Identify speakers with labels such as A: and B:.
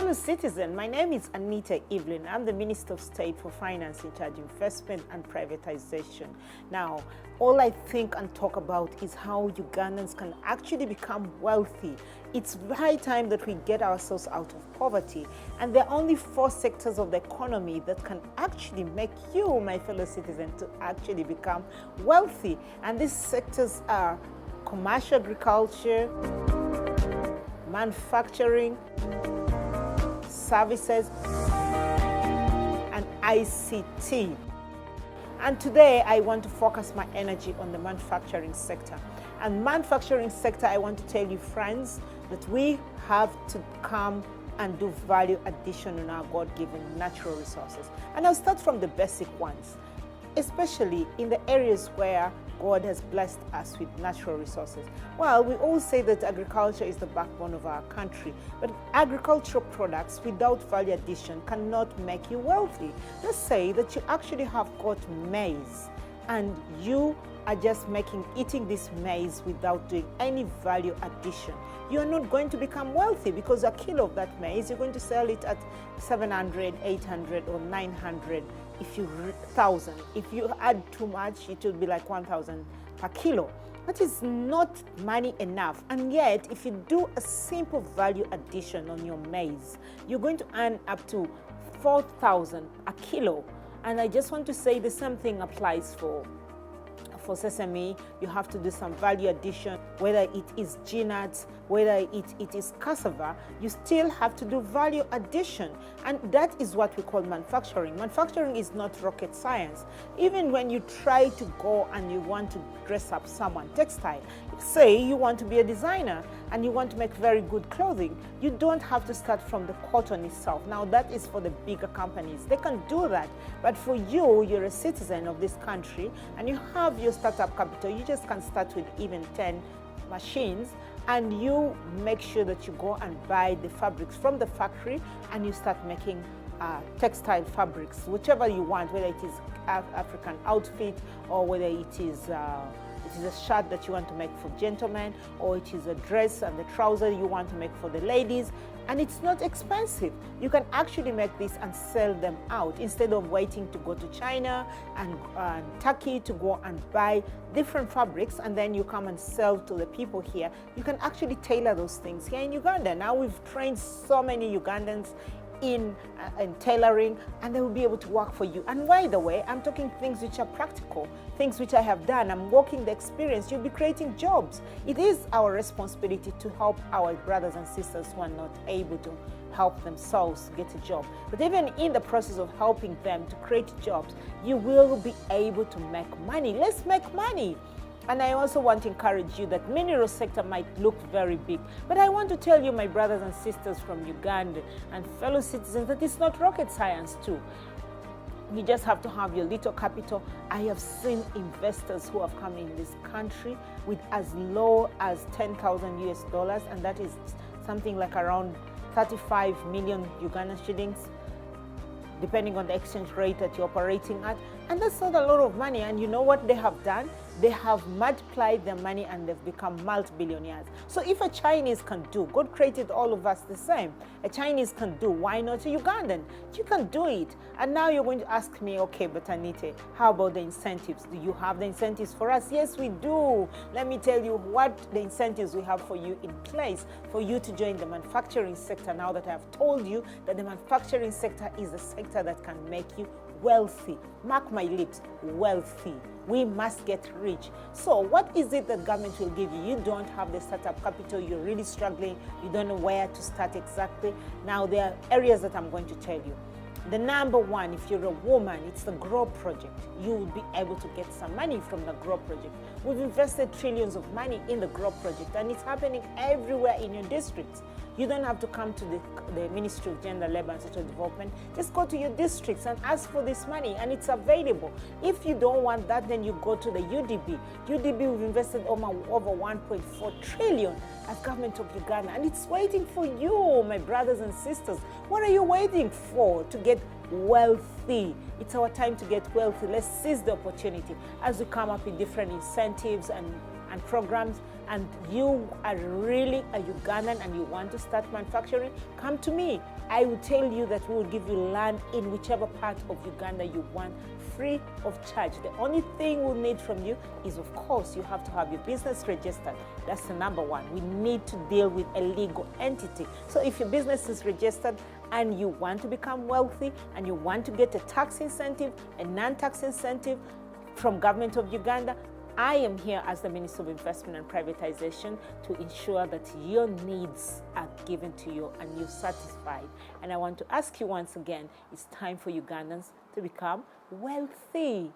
A: fellow citizen, my name is Anite, Evelyn. I'm the Minister of State for Finance in charge of investment and privatization. Now, all I think and talk about is how Ugandans can actually become wealthy. It's high time that we get ourselves out of poverty. And there are only 4 sectors of the economy that can actually make you, my fellow citizen, to actually become wealthy. And these sectors are commercial agriculture, manufacturing, services, and ICT. And today I want to focus my energy on the manufacturing sector. And manufacturing sector, I want to tell you, friends, that we have to come and do value addition on our God-given natural resources. And I'll start from the basic ones, especially in the areas where God has blessed us with natural resources. Well, we all say that agriculture is the backbone of our country, but agricultural products without value addition cannot make you wealthy. Let's say that you actually have got maize and you are just eating this maize without doing any value addition. You're not going to become wealthy, because a kilo of that maize, you're going to sell it at 700, 800, or 900. If you add too much, it will be like 1,000 per kilo. That is not money enough. And yet, if you do a simple value addition on your maize, you're going to earn up to 4,000 a kilo. And I just want to say the same thing applies for sesame. You have to do some value addition, whether it is nuts, whether it is cassava, you still have to do value addition. And that is what we call manufacturing. Manufacturing is not rocket science. Even when you try to go and you want to dress up someone, textile, say you want to be a designer and you want to make very good clothing, you don't have to start from the cotton itself. Now that is for the bigger companies. They can do that. But for you, you're a citizen of this country and you have your startup capital, you just can start with even 10 machines, and you make sure that you go and buy the fabrics from the factory and you start making textile fabrics, whichever you want, whether it is African outfit or whether it is a shirt that you want to make for gentlemen, or it is a dress and the trouser you want to make for the ladies. And it's not expensive. You can actually make this and sell them out instead of waiting to go to China and Turkey to go and buy different fabrics and then you come and sell to the people here. You can actually tailor those things here in Uganda. Now we've trained so many Ugandans in tailoring, and they will be able to work for you. And by the way, I'm talking things which are practical, things which I have done. I'm working the experience. You'll be creating jobs. It is our responsibility to help our brothers and sisters who are not able to help themselves get a job. But even in the process of helping them to create jobs, you will be able to make money. Let's make money. And I also want to encourage you that mineral sector might look very big, but I want to tell you, my brothers and sisters from Uganda and fellow citizens, that it's not rocket science too. You just have to have your little capital. I have seen investors who have come in this country with as low as 10,000 US dollars, and that is something like around 35 million Ugandan shillings, depending on the exchange rate that you're operating at. And that's not a lot of money. And you know what they have done? They have multiplied their money and they've become multi-billionaires. So if a Chinese can do, God created all of us the same. A Chinese can do, why not a Ugandan? You can do it. And now you're going to ask me, okay, but Anite, how about the incentives? Do you have the incentives for us? Yes, we do. Let me tell you what the incentives we have for you in place for you to join the manufacturing sector, now that I have told you that the manufacturing sector is a sector that can make you wealthy. Mark my lips, wealthy. We must get rich. So what is it that government will give you? You don't have the startup capital, you're really struggling, you don't know where to start exactly. Now there are areas that I'm going to tell you. The number one, if you're a woman, it's the GROW project. You will be able to get some money from the GROW project. We've invested trillions of money in the GROW project, and it's happening everywhere in your districts. You don't have to come to the Ministry of Gender, Labor and Social Development. Just go to your districts and ask for this money, and it's available. If you don't want that, then you go to the UDB. UDB, we've invested over 1.4 trillion as government of Uganda, and it's waiting for you, my brothers and sisters. What are you waiting for to get wealthy? It's our time to get wealthy. Let's seize the opportunity as we come up with different incentives and programs, and you are really a Ugandan and you want to start manufacturing, come to me. I will tell you that we will give you land in whichever part of Uganda you want, free of charge. The only thing we'll need from you is, of course, you have to have your business registered. That's the number one. We need to deal with a legal entity. So if your business is registered and you want to become wealthy and you want to get a tax incentive, a non-tax incentive from government of Uganda, I am here as the Minister of Investment and Privatization to ensure that your needs are given to you and you're satisfied. And I want to ask you once again, it's time for Ugandans to become wealthy.